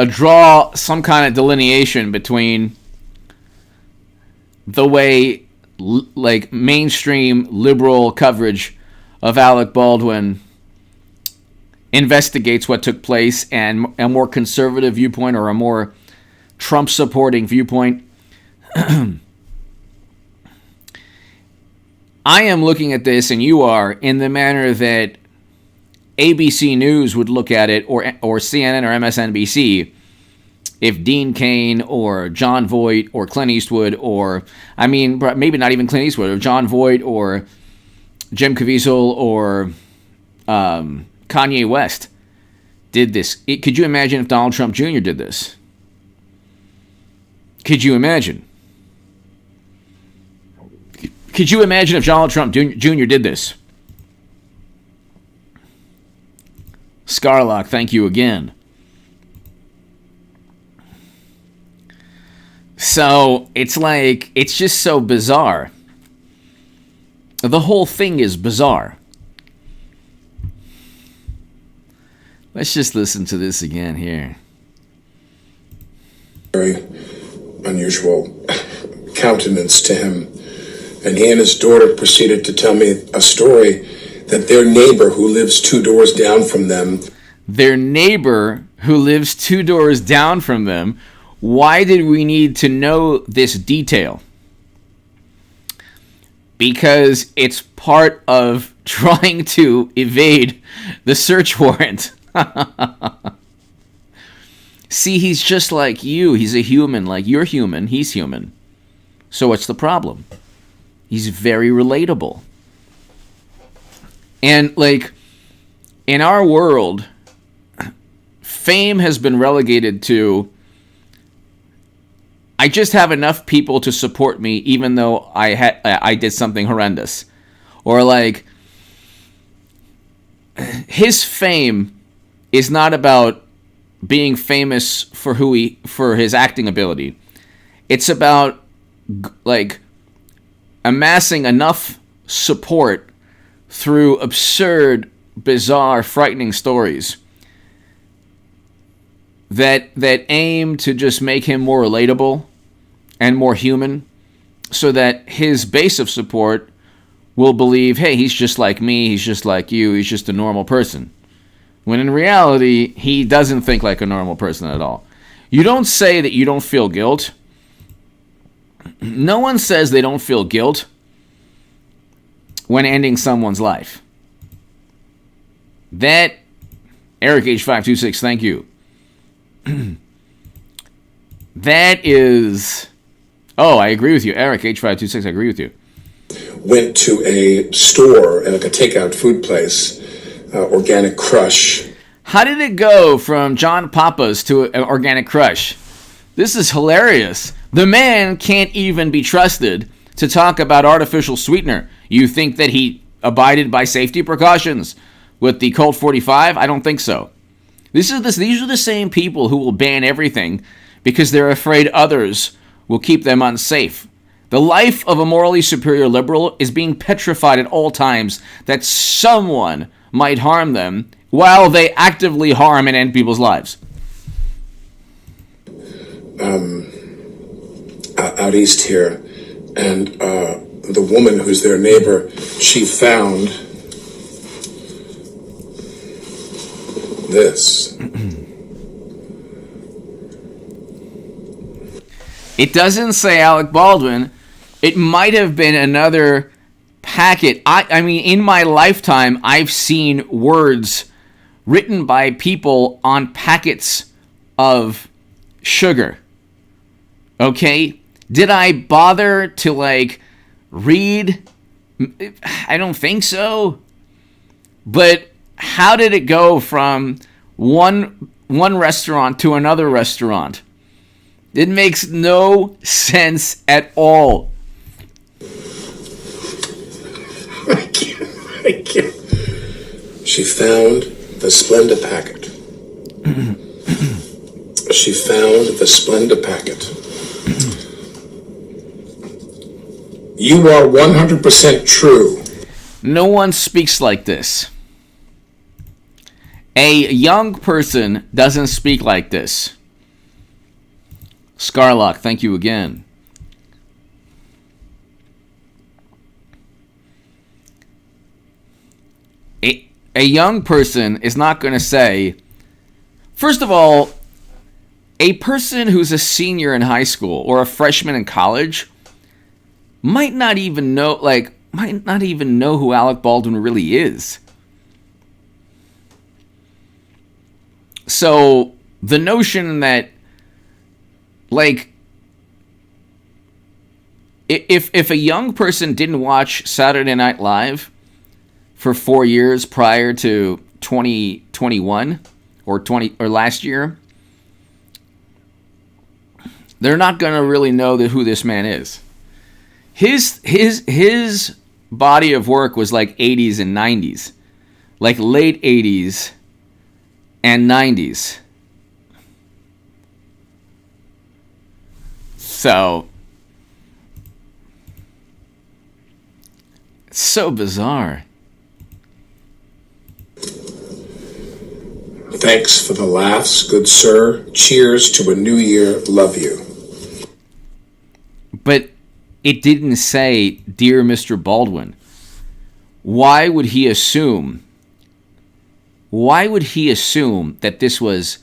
draw some kind of delineation between the way like mainstream liberal coverage of Alec Baldwin investigates what took place and a more conservative viewpoint or a more Trump supporting viewpoint, I am looking at this, and you are, in the manner that ABC News would look at it, or CNN or MSNBC, if Dean Cain or John Voight or Clint Eastwood, or, I mean, maybe not even Clint Eastwood, or John Voight or Jim Caviezel or Kanye West did this. Could you imagine if Donald Trump Jr. did this? Could you imagine? Could you imagine if Donald Trump Jr. did this? Scarlock, thank you again. So, it's like, it's just so bizarre. The whole thing is bizarre. Let's just listen to this again here.
Very unusual countenance to him. And he and his daughter proceeded to tell me a story that their neighbor who lives 2 doors down from them...
Their neighbor who lives 2 doors down from them. Why did we need to know this detail? Because it's part of trying to evade the search warrant. See, he's just like you. He's a human. Like, you're human. He's human. So what's the problem? He's very relatable. And, like, in our world, fame has been relegated to, I just have enough people to support me even though I did something horrendous. Or, like, his fame is not about being famous for for his acting ability. It's about, like, amassing enough support through absurd, bizarre, frightening stories that aim to just make him more relatable and more human, so that his base of support will believe, hey, he's just like me, he's just like you, he's just a normal person. When in reality, he doesn't think like a normal person at all. You don't say that you don't feel guilt. No one says they don't feel guilt when ending someone's life. That, Eric H526, thank you. That is... Oh, I agree with you. Eric H526, I agree with you.
Went to a store, like a takeout food place, Organic Crush.
How did it go from John Papa's to an Organic Crush? This is hilarious. The man can't even be trusted to talk about artificial sweetener. You think that he abided by safety precautions with the Colt 45? I don't think so. These are the same people who will ban everything because they're afraid others will keep them unsafe. The life of a morally superior liberal is being petrified at all times that someone might harm them while they actively harm and end people's lives.
Out east here, and the woman who's their neighbor, she found this.
It doesn't say Alec Baldwin. It might have been another packet. I mean, in my lifetime, I've seen words written by people on packets of sugar. Okay? Did I bother to, like, read? I don't think so. But how did it go from one restaurant to another restaurant? It makes no sense at all.
I can't. She found the Splenda packet. She found the Splenda packet. You are 100% true.
No one speaks like this. A young person doesn't speak like this. Scarlock, thank you again. A young person is not going to say... First of all, a person who's a senior in high school or a freshman in college might not even know who Alec Baldwin really is. So the notion that, like, if a young person didn't watch Saturday Night Live for 4 years prior to 2021 or last year, they're not going to really know who this man is. His body of work was like 80s and 90s, like late 80s and 90s. So, it's so bizarre.
Thanks for the laughs, good sir. Cheers to a new year. Love you.
But it didn't say, Dear Mr. Baldwin. Why would he assume that this was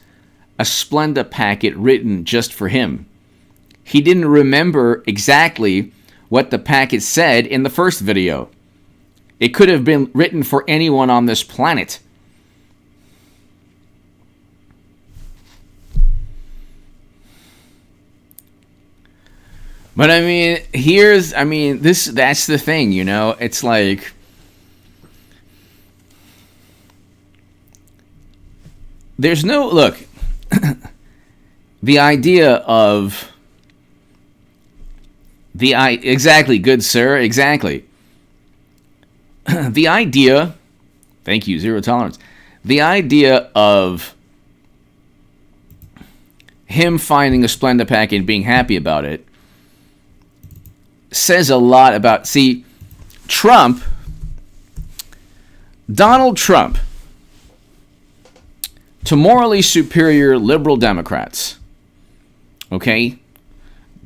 a Splenda packet written just for him? He didn't remember exactly what the packet said in the first video. It could have been written for anyone on this planet. But I mean, that's the thing, you know? It's like, there's no, look, the idea of, exactly, good sir, exactly. The idea, thank you, zero tolerance. The idea of him finding a Splenda packet and being happy about it says a lot about, see, Donald Trump, to morally superior liberal Democrats, okay,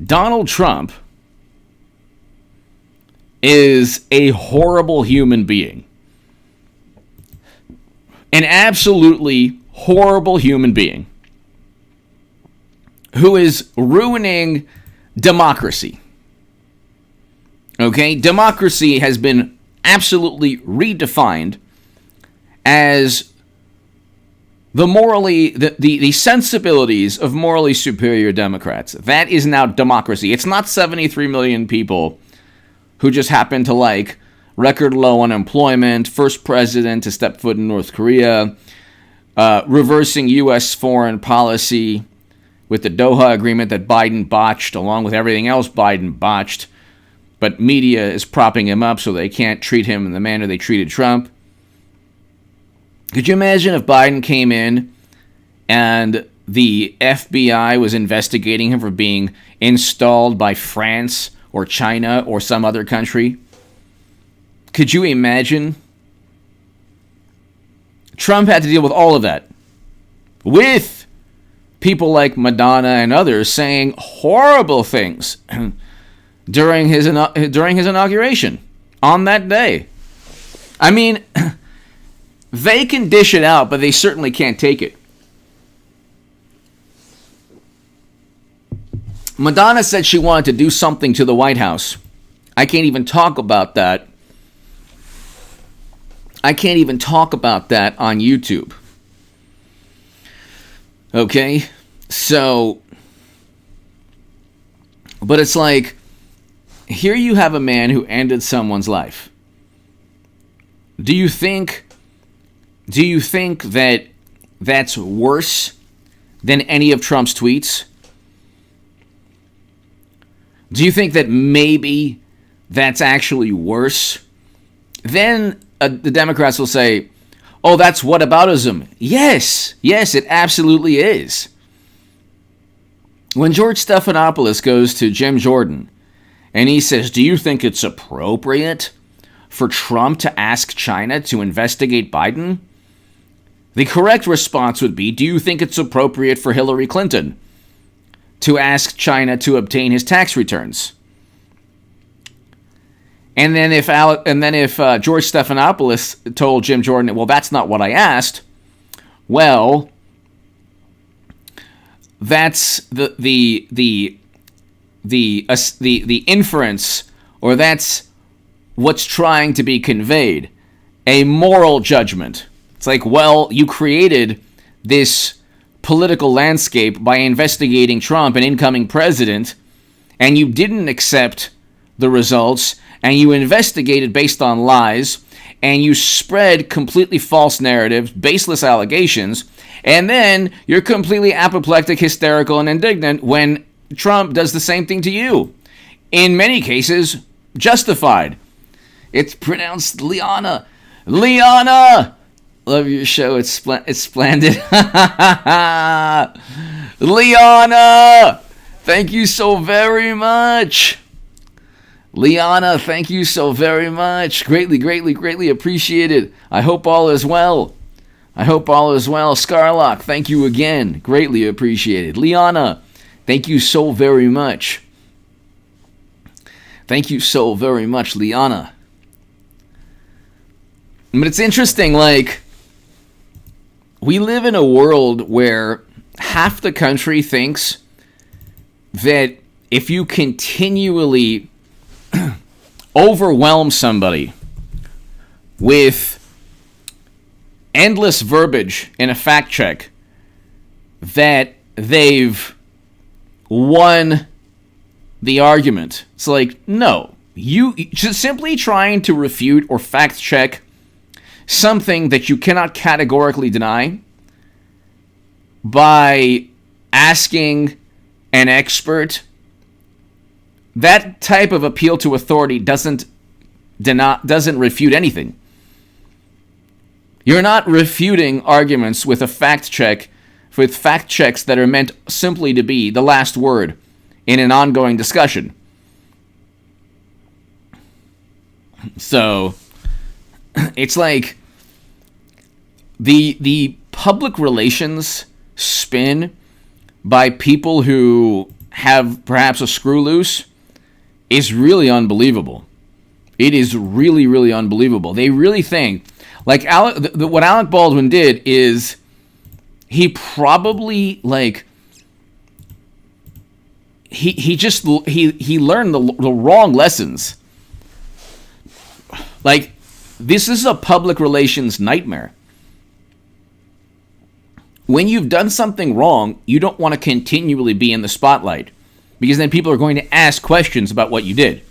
Donald Trump is a horrible human being. An absolutely horrible human being who is ruining democracy. Okay? Democracy has been absolutely redefined as the sensibilities of morally superior Democrats. That is now democracy. It's not 73 million people who just happen to like record low unemployment, first president to step foot in North Korea, reversing U.S. foreign policy with the Doha Agreement that Biden botched, along with everything else Biden botched, but media is propping him up so they can't treat him in the manner they treated Trump. Could you imagine if Biden came in and the FBI was investigating him for being installed by France or China or some other country? Could you imagine? Trump had to deal with all of that, with people like Madonna and others saying horrible things during his inauguration on that day. I mean, they can dish it out, but they certainly can't take it. Madonna said she wanted to do something to the White House. I can't even talk about that. I can't even talk about that on YouTube. Okay? So, but it's like, here you have a man who ended someone's life. Do you think that that's worse than any of Trump's tweets? Do you think that maybe that's actually worse? Then the Democrats will say, oh, that's whataboutism. Yes, it absolutely is. When George Stephanopoulos goes to Jim Jordan and he says, do you think it's appropriate for Trump to ask China to investigate Biden? The correct response would be, do you think it's appropriate for Hillary Clinton to ask China to obtain his tax returns? And then if George Stephanopoulos told Jim Jordan, well, that's not what I asked, well, that's the inference, or that's what's trying to be conveyed, a moral judgment. It's like, well, you created this political landscape by investigating Trump, an incoming president, and you didn't accept the results, and you investigated based on lies, and you spread completely false narratives, baseless allegations, and then you're completely apoplectic, hysterical, and indignant when Trump does the same thing to you. In many cases, justified. It's pronounced Liana. Liana! Love your show. It's splendid. Liana! Thank you so very much. Liana, thank you so very much. Greatly appreciated. I hope all is well. Scarlock, thank you again. Greatly appreciated. Liana, thank you so very much. Thank you so very much, Liana. But it's interesting, like, we live in a world where half the country thinks that if you continually overwhelm somebody with endless verbiage in a fact check, that they've won the argument. It's like, no. You just simply trying to refute or fact check something that you cannot categorically deny by asking an expert, that type of appeal to authority doesn't refute anything. You're not refuting arguments with a fact check, with fact checks that are meant simply to be the last word in an ongoing discussion. So it's like the public relations spin by people who have perhaps a screw loose is really unbelievable. It is really, really unbelievable. They really think, like what Alec Baldwin did is he probably he learned the wrong lessons. Like, this is a public relations nightmare. When you've done something wrong, you don't want to continually be in the spotlight, because then people are going to ask questions about what you did.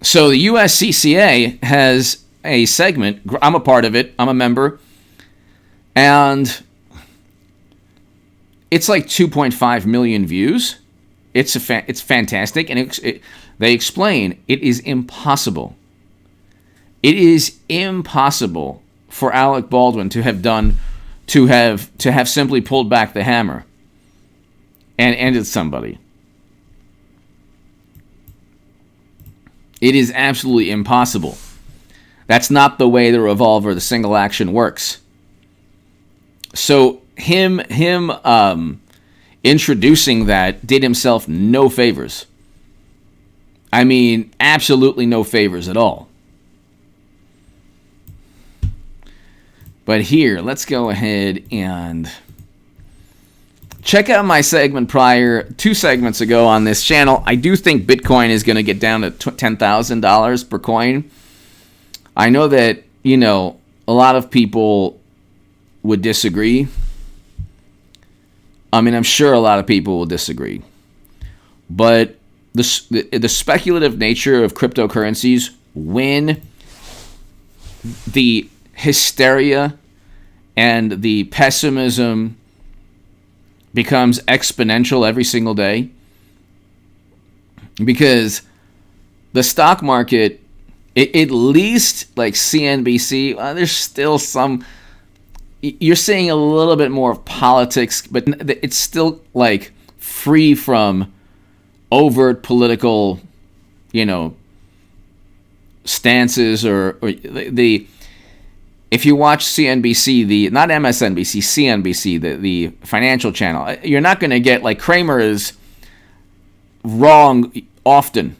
So the USCCA has a segment. I'm a part of it. I'm a member. And it's like 2.5 million views. It's fantastic. And they explain it is impossible. It is impossible for Alec Baldwin to have simply pulled back the hammer and ended somebody. It is absolutely impossible. That's not the way the revolver, the single action, works. So him introducing that did himself no favors. I mean, absolutely no favors at all. But here, let's go ahead and check out my segment prior, 2 segments ago on this channel. I do think Bitcoin is going to get down to $10,000 per coin. I know that, a lot of people would disagree. I mean, I'm sure a lot of people will disagree. But the speculative nature of cryptocurrencies, when the hysteria and the pessimism becomes exponential every single day, because the stock market, at least like CNBC, there's still some, you're seeing a little bit more of politics, but it's still like free from overt political, stances or the. If you watch CNBC, not MSNBC, CNBC, the financial channel, you're not going to get, like, Kramer is wrong often.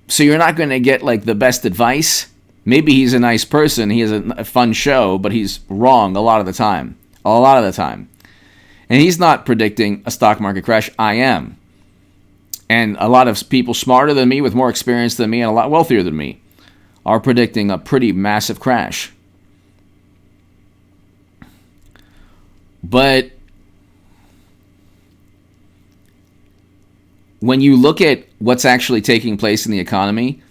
So you're not going to get, like, the best advice. Maybe he's a nice person, he has a fun show, but he's wrong a lot of the time. A lot of the time. And he's not predicting a stock market crash. I am. And a lot of people smarter than me, with more experience than me, and a lot wealthier than me, are predicting a pretty massive crash. But when you look at what's actually taking place in the economy,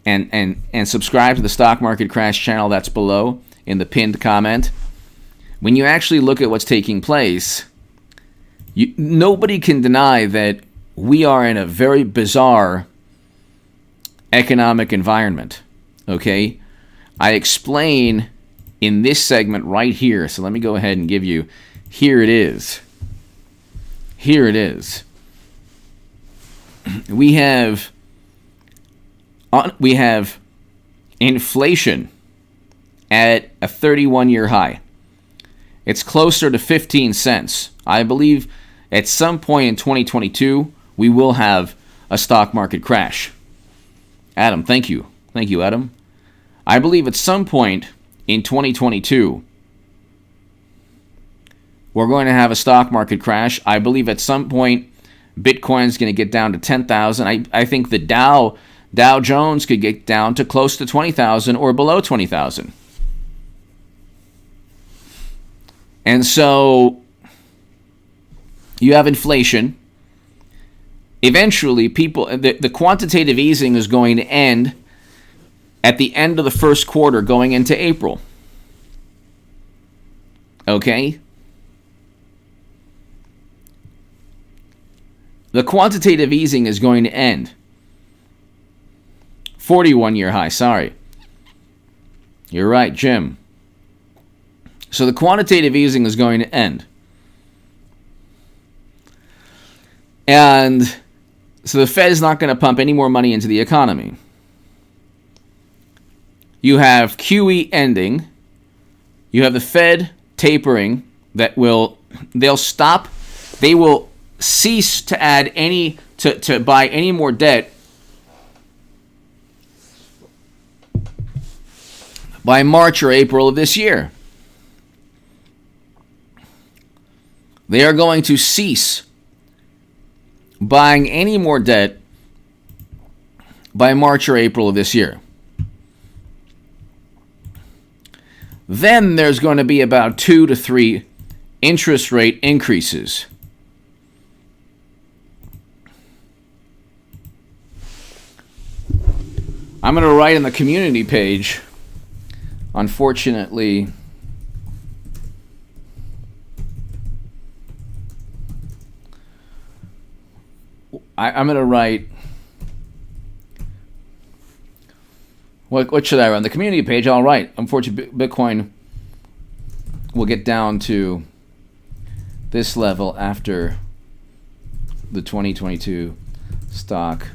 and subscribe to the Stock Market Crash channel that's below in the pinned comment, when you actually look at what's taking place, nobody can deny that we are in a very bizarre economic environment. Okay? I explain in this segment right here. So let me go ahead and give you, here it is. Here it is. We have inflation at a 31-year high. It's closer to 15 cents. I believe at some point in 2022, we will have a stock market crash. Adam, thank you. Thank you, Adam. I believe at some point in 2022, we're going to have a stock market crash. I believe at some point, Bitcoin's going to get down to 10,000. I think the Dow Jones could get down to close to 20,000 or below 20,000. And so you have inflation. Eventually, the quantitative easing is going to end at the end of the first quarter going into April. Okay? The quantitative easing is going to end. 41-year high, sorry. You're right, Jim. So the quantitative easing is going to end. And so the Fed is not going to pump any more money into the economy. You have QE ending. You have the Fed tapering they will cease to add to buy any more debt by March or April of this year. They are going to cease buying any more debt by March or April of this year. Then there's going to be about 2 to 3 interest rate increases. I'm going to write on the community page, unfortunately, I'm going to write, what should I write? On the community page, I'll write, unfortunately, Bitcoin will get down to this level after the 2022 stock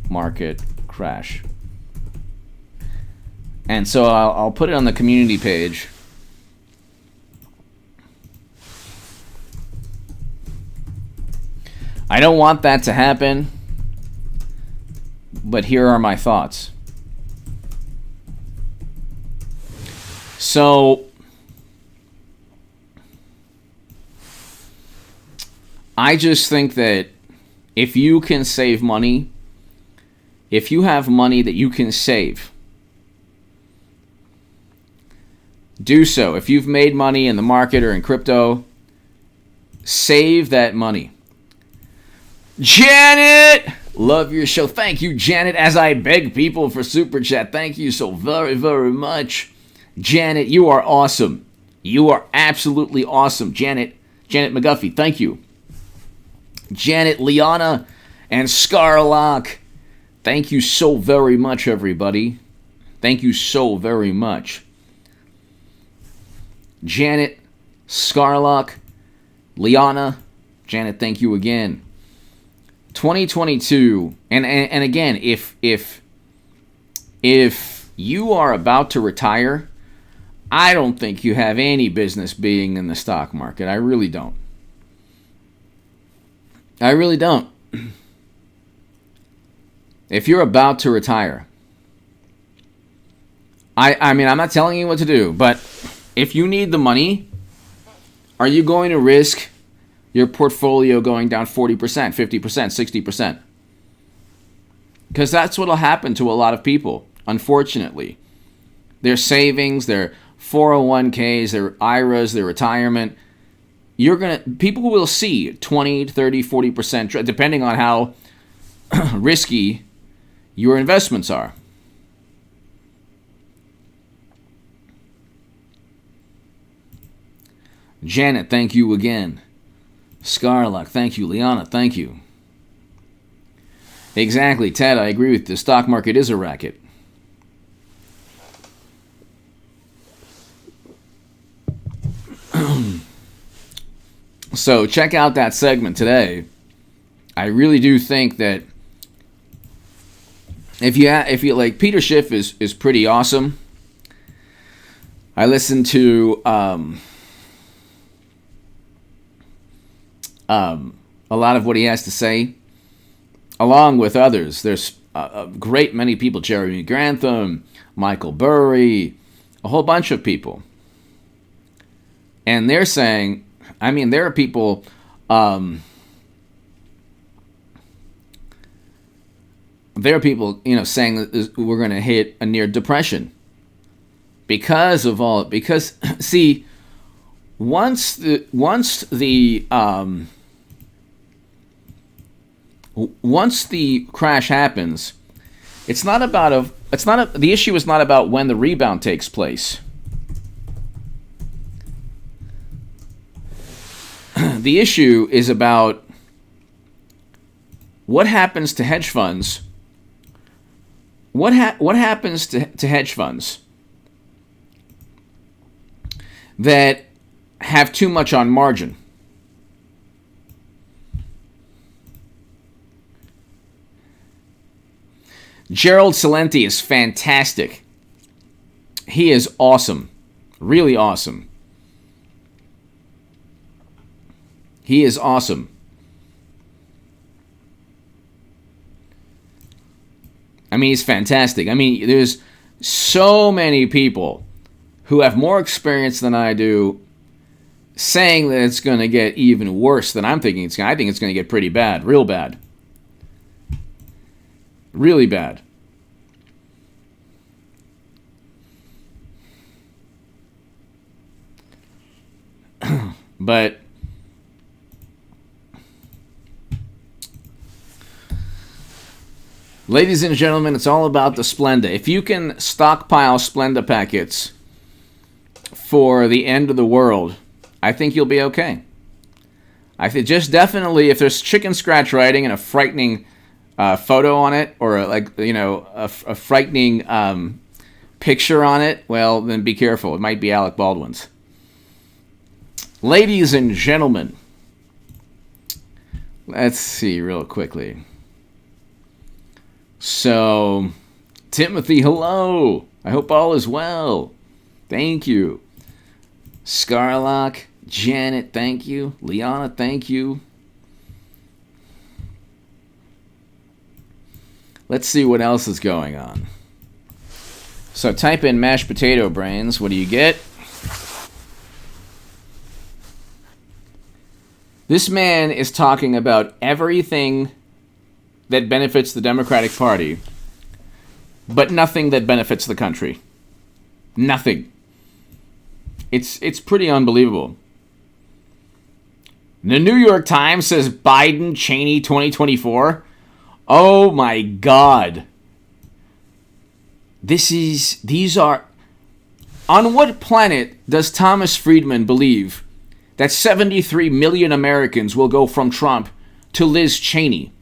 market crash. And so I'll put it on the community page. I don't want that to happen, but here are my thoughts. So, I just think that if you can save money, if you have money that you can save, do so. If you've made money in the market or in crypto, save that money. Janet! Love your show. Thank you, Janet, as I beg people for Super Chat. Thank you so very, very much. Janet, you are awesome. You are absolutely awesome. Janet McGuffey, thank you. Janet, Liana, and Scarlock, thank you so very much, everybody. Thank you so very much. Janet, Scarlock, Liana, Janet, thank you again. 2022, and again, if you are about to retire, I don't think you have any business being in the stock market. I really don't. I really don't. If you're about to retire, I mean, I'm not telling you what to do, but if you need the money, are you going to risk your portfolio going down 40%, 50%, 60%? Because that's what will happen to a lot of people, unfortunately. Their savings, their 401ks, their IRAs, their retirement, people will see 20, 30, 40%, depending on how risky your investments are. Janet, thank you again. Scarlock, thank you. Liana, thank you. Exactly, Ted, I agree with you. The stock market is a racket. So check out that segment today. I really do think that if you like, Peter Schiff is pretty awesome. I listened to a lot of what he has to say, along with others. There's a great many people, Jeremy Grantham, Michael Burry, a whole bunch of people. And they're saying, I mean, there are people, saying that we're going to hit a near depression because see, once the crash happens, the issue is not about when the rebound takes place. the issue is about what happens to hedge funds. What happens to hedge funds that have too much on margin? Gerald Celente is fantastic. He is awesome. Really awesome. He is awesome. I mean, he's fantastic. I mean, there's so many people who have more experience than I do saying that it's going to get even worse than I'm thinking it's going to. I think it's going to get pretty bad. Real bad. Really bad. But ladies and gentlemen, it's all about the Splenda. If you can stockpile Splenda packets for the end of the world, I think you'll be okay. I think just definitely if there's chicken scratch writing and a frightening photo on it, or a frightening picture on it, well, then be careful. It might be Alec Baldwin's. Ladies and gentlemen, let's see real quickly. So, Timothy, hello. I hope all is well. Thank you. Scarlock, Janet, thank you. Liana, thank you. Let's see what else is going on. So type in mashed potato brains. What do you get? This man is talking about everything that benefits the Democratic Party, but nothing that benefits the country. Nothing. It's pretty unbelievable. The New York Times says Biden, Cheney 2024. Oh my God. These are... On what planet does Thomas Friedman believe that 73 million Americans will go from Trump to Liz Cheney,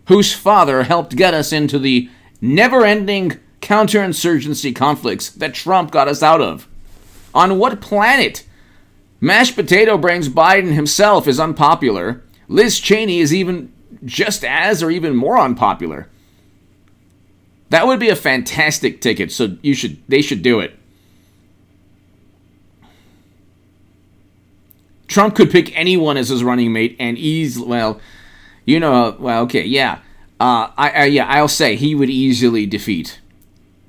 whose father helped get us into the never-ending counterinsurgency conflicts that Trump got us out of? On what planet? Mashed potato brains Biden himself is unpopular. Liz Cheney is even just as or even more unpopular. That would be a fantastic ticket, so they should do it. Trump could pick anyone as his running mate and I'll say he would easily defeat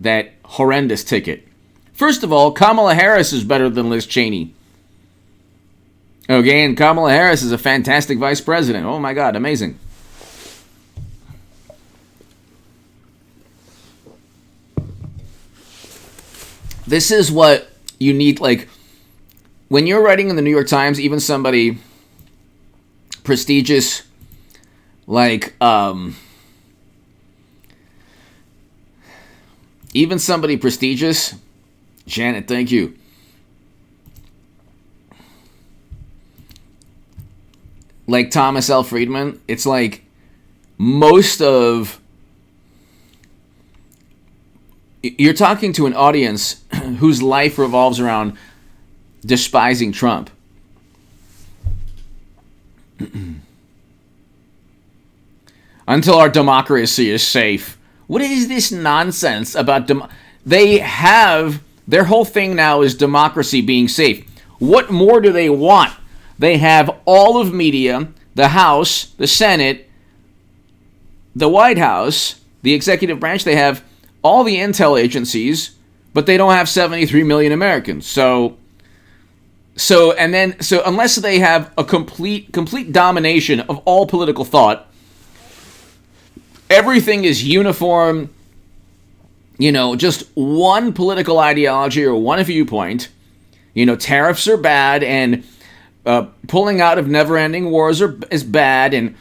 that horrendous ticket. First of all, Kamala Harris is better than Liz Cheney. Okay, and Kamala Harris is a fantastic vice president. Oh my God, amazing. This is what you need, like, when you're writing in the New York Times, even somebody prestigious, like, even somebody prestigious, Janet, thank you. Like Thomas L. Friedman, it's like most of... You're talking to an audience whose life revolves around despising Trump. Until our democracy is safe. What is this nonsense about they have... Their whole thing now is democracy being safe. What more do they want? They have all of media, the House, the Senate, the White House, the executive branch. They have all the intel agencies, but they don't have 73 million Americans. So unless they have a complete domination of all political thought, everything is uniform, just one political ideology or one viewpoint. Tariffs are bad, and pulling out of never-ending wars is bad, and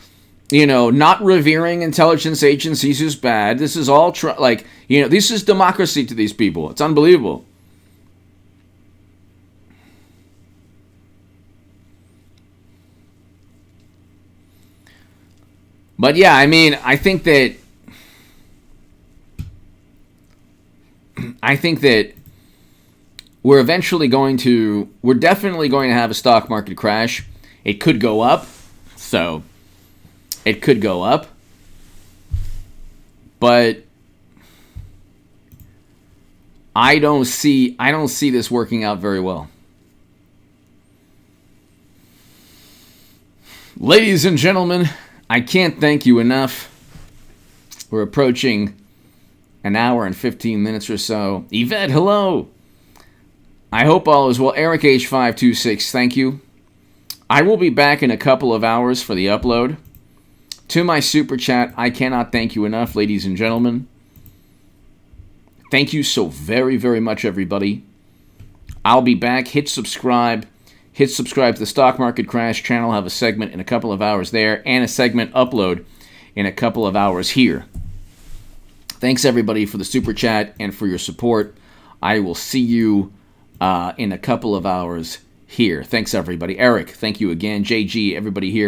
not revering intelligence agencies is bad. This is all this is democracy to these people. It's unbelievable. But yeah, I mean, I think that we're definitely going to have a stock market crash. It could go up, so it could go up. But I don't see this working out very well. Ladies and gentlemen, I can't thank you enough. We're approaching an hour and 15 minutes or so. Yvette, hello. I hope all is well. Eric H526, thank you. I will be back in a couple of hours for the upload. To my super chat, I cannot thank you enough, ladies and gentlemen. Thank you so very, very much, everybody. I'll be back. Hit subscribe. Hit subscribe to the Stock Market Crash channel. I'll have a segment in a couple of hours there and a segment upload in a couple of hours here. Thanks, everybody, for the super chat and for your support. I will see you in a couple of hours here. Thanks, everybody. Eric, thank you again. JG, everybody here.